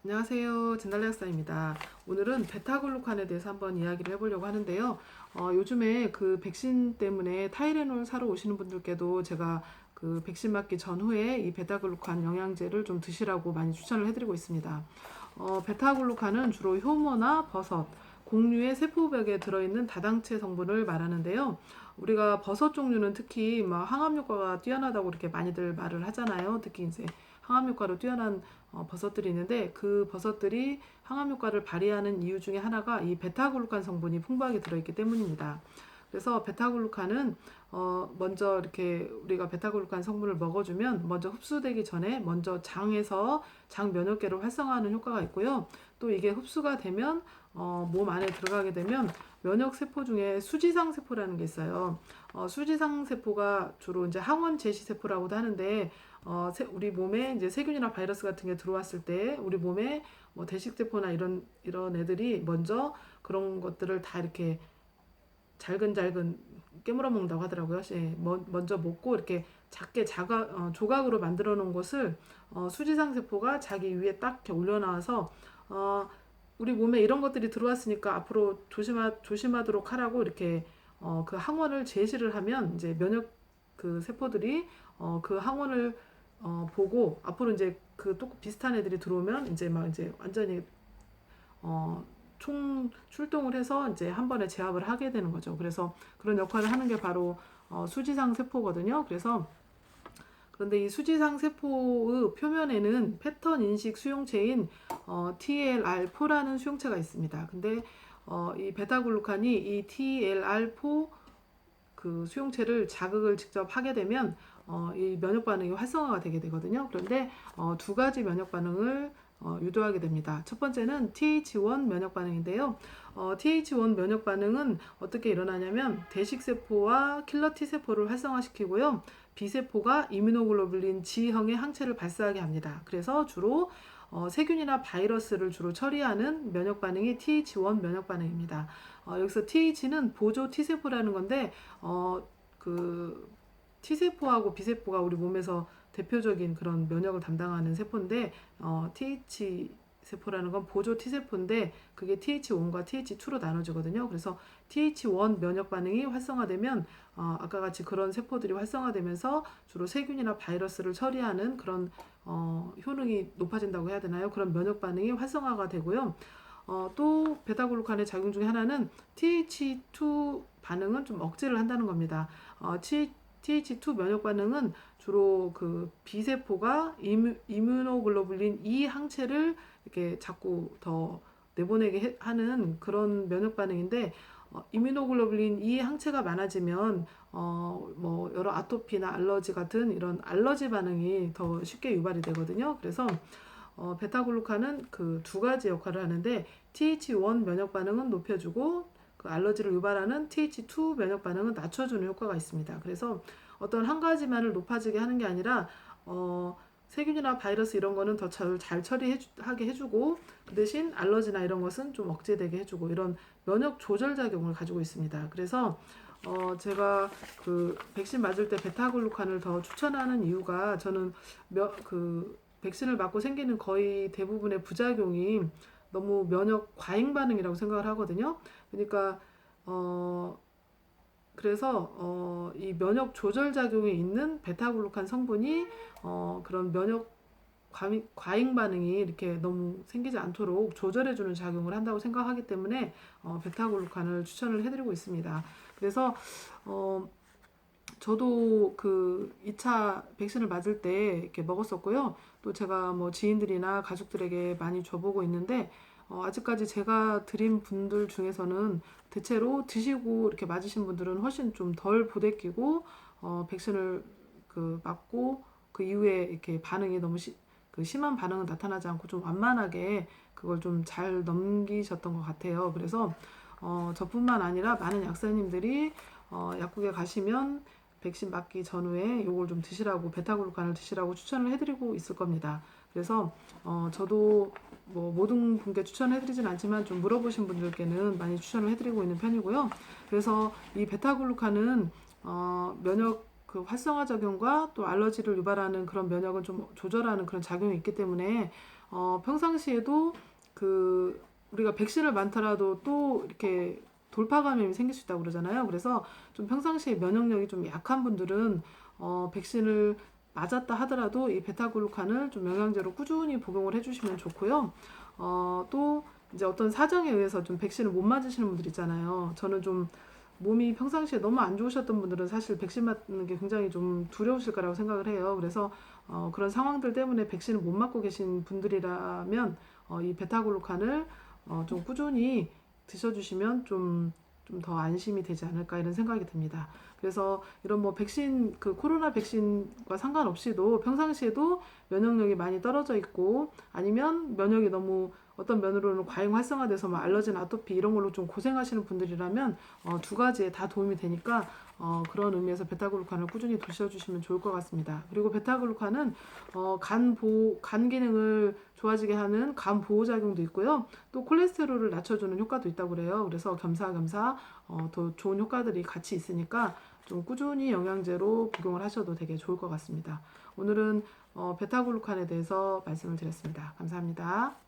안녕하세요. 진달래 약사입니다. 오늘은 베타글루칸에 대해서 한번 이야기를 해보려고 하는데요. 요즘에 그 백신 때문에 타이레놀 사러 오시는 분들께도 제가 그 백신 맞기 전후에 이 베타글루칸 영양제를 좀 드시라고 많이 추천을 해드리고 있습니다. 베타글루칸은 주로 효모나 버섯, 곡류의 세포벽에 들어있는 다당체 성분을 말하는데요. 우리가 버섯 종류는 특히 막 항암 효과가 뛰어나다고 이렇게 많이들 말을 하잖아요. 특히 이제 항암 효과로 뛰어난 버섯들이 있는데 그 버섯들이 항암 효과를 발휘하는 이유 중에 하나가 이 베타글루칸 성분이 풍부하게 들어있기 때문입니다. 그래서 베타글루칸은 먼저 이렇게 우리가 베타글루칸 성분을 먹어주면 먼저 흡수되기 전에 먼저 장에서 장 면역계를 활성화하는 효과가 있고요. 또 이게 흡수가 되면 몸 안에 들어가게 되면 면역 세포 중에 수지상 세포라는 게 있어요. 수지상 세포가 주로 이제 항원 제시 세포라고도 하는데 우리 몸에 이제 세균이나 바이러스 같은 게 들어왔을 때 우리 몸에 뭐 대식세포나 이런 애들이 먼저 그런 것들을 다 이렇게 잘근잘근 깨물어 먹는다고 하더라고요. 예, 먼저 먹고 이렇게 작게 조각으로 만들어 놓은 것을 수지상 세포가 자기 위에 딱 이렇게 올려놔서 우리 몸에 이런 것들이 들어왔으니까 앞으로 조심하도록 하라고 이렇게 그 항원을 제시를 하면 이제 면역 그 세포들이 그 항원을 보고 앞으로 이제 그 또 비슷한 애들이 들어오면 이제 막 이제 완전히 어, 총 출동을 해서 이제 한 번에 제압을 하게 되는 거죠. 그래서 그런 역할을 하는 게 바로 수지상 세포거든요. 그런데 이 수지상 세포의 표면에는 패턴 인식 수용체인 TLR4라는 수용체가 있습니다. 근데 이 베타글루칸이 이 TLR4 그 수용체를 자극을 직접 하게 되면 이 면역 반응이 활성화가 되게 되거든요. 그런데 두 가지 면역 반응을 유도하게 됩니다. 첫 번째는 TH1 면역 반응인데요. TH1 면역 반응은 어떻게 일어나냐면 대식세포와 킬러 T세포를 활성화시키고요. B세포가 이뮤노글로불린 G형의 항체를 발사하게 합니다. 그래서 주로 세균이나 바이러스를 주로 처리하는 면역 반응이 TH1 면역 반응입니다. 여기서 TH는 보조 T세포라는 건데 그 T세포하고 B세포가 우리 몸에서 대표적인 그런 면역을 담당하는 세포인데 TH 세포라는 건 보조 T세포인데 그게 TH1과 TH2로 나눠지거든요. 그래서 TH1 면역 반응이 활성화되면 아까 같이 그런 세포들이 활성화되면서 주로 세균이나 바이러스를 처리하는 그런 효능이 높아진다고 해야 되나요? 그런 면역 반응이 활성화가 되고요. 또 베타글루칸의 작용 중에 하나는 TH2 반응은 좀 억제를 한다는 겁니다. TH2 면역 반응은 주로 그 B세포가 이뮤노글로불린 E 항체를 이렇게 자꾸 더 내보내게 하는 그런 면역 반응인데 이뮤노글로불린 E 항체가 많아지면 뭐 여러 아토피나 알러지 같은 이런 알러지 반응이 더 쉽게 유발이 되거든요. 그래서 베타글루칸은 그 두 가지 역할을 하는데 TH1 면역 반응은 높여주고 그 알러지를 유발하는 TH2 면역 반응은 낮춰주는 효과가 있습니다. 그래서 어떤 한 가지만을 높아지게 하는 게 아니라 세균이나 바이러스 이런 거는 더 잘 처리하게 해주고 그 대신 알러지나 이런 것은 좀 억제되게 해주고 이런 면역 조절 작용을 가지고 있습니다. 그래서 제가 그 백신 맞을 때 베타글루칸을 더 추천하는 이유가 저는 그 백신을 맞고 생기는 거의 대부분의 부작용이 너무 면역 과잉 반응이라고 생각을 하거든요. 그러니까 그래서 이 면역 조절 작용이 있는 베타글루칸 성분이 그런 면역 과잉 반응이 이렇게 너무 생기지 않도록 조절해주는 작용을 한다고 생각하기 때문에 베타글루칸을 추천을 해드리고 있습니다. 그래서 저도 그 2차 백신을 맞을 때 이렇게 먹었었고요. 또 제가 뭐 지인들이나 가족들에게 많이 줘보고 있는데 아직까지 제가 드린 분들 중에서는 대체로 드시고 이렇게 맞으신 분들은 훨씬 좀 덜 부대끼고 백신을 그 맞고 그 이후에 이렇게 반응이 너무 그 심한 반응은 나타나지 않고 좀 완만하게 그걸 좀 잘 넘기셨던 것 같아요. 그래서 저뿐만 아니라 많은 약사님들이 약국에 가시면 백신 맞기 전후에 요걸 좀 드시라고 베타글루칸을 드시라고 추천을 해드리고 있을 겁니다. 그래서 저도 뭐 모든 분께 추천해드리진 않지만 좀 물어보신 분들께는 많이 추천을 해드리고 있는 편이고요. 그래서 이 베타글루칸은 면역 그 활성화 작용과 또 알러지를 유발하는 그런 면역을 좀 조절하는 그런 작용이 있기 때문에 평상시에도 우리가 백신을 많더라도 또 이렇게 돌파 감염이 생길 수 있다고 그러잖아요. 그래서 좀 평상시에 면역력이 좀 약한 분들은 백신을 맞았다 하더라도 이 베타글루칸을 좀 영양제로 꾸준히 복용을 해주시면 좋고요. 또 이제 어떤 사정에 의해서 좀 백신을 못 맞으시는 분들 있잖아요. 저는 좀 몸이 평상시에 너무 안 좋으셨던 분들은 사실 백신 맞는 게 굉장히 좀 두려우실 거라고 생각을 해요. 그래서 그런 상황들 때문에 백신을 못 맞고 계신 분들이라면 이 베타글루칸을 좀 꾸준히 드셔주시면 좀 더 안심이 되지 않을까 이런 생각이 듭니다. 그래서 이런 뭐 백신, 코로나 백신과 상관없이도 평상시에도 면역력이 많이 떨어져 있고 아니면 면역이 너무 어떤 면으로는 과잉 활성화돼서 뭐 알러진, 아토피 이런 걸로 좀 고생하시는 분들이라면 두 가지에 다 도움이 되니까 그런 의미에서 베타글루칸을 꾸준히 드셔주시면 좋을 것 같습니다. 그리고 베타글루칸은 간 기능을 좋아지게 하는 간 보호 작용도 있고요. 또 콜레스테롤을 낮춰주는 효과도 있다고 그래요. 그래서 겸사겸사 더 좋은 효과들이 같이 있으니까 좀 꾸준히 영양제로 복용을 하셔도 되게 좋을 것 같습니다. 오늘은 베타글루칸에 대해서 말씀을 드렸습니다. 감사합니다.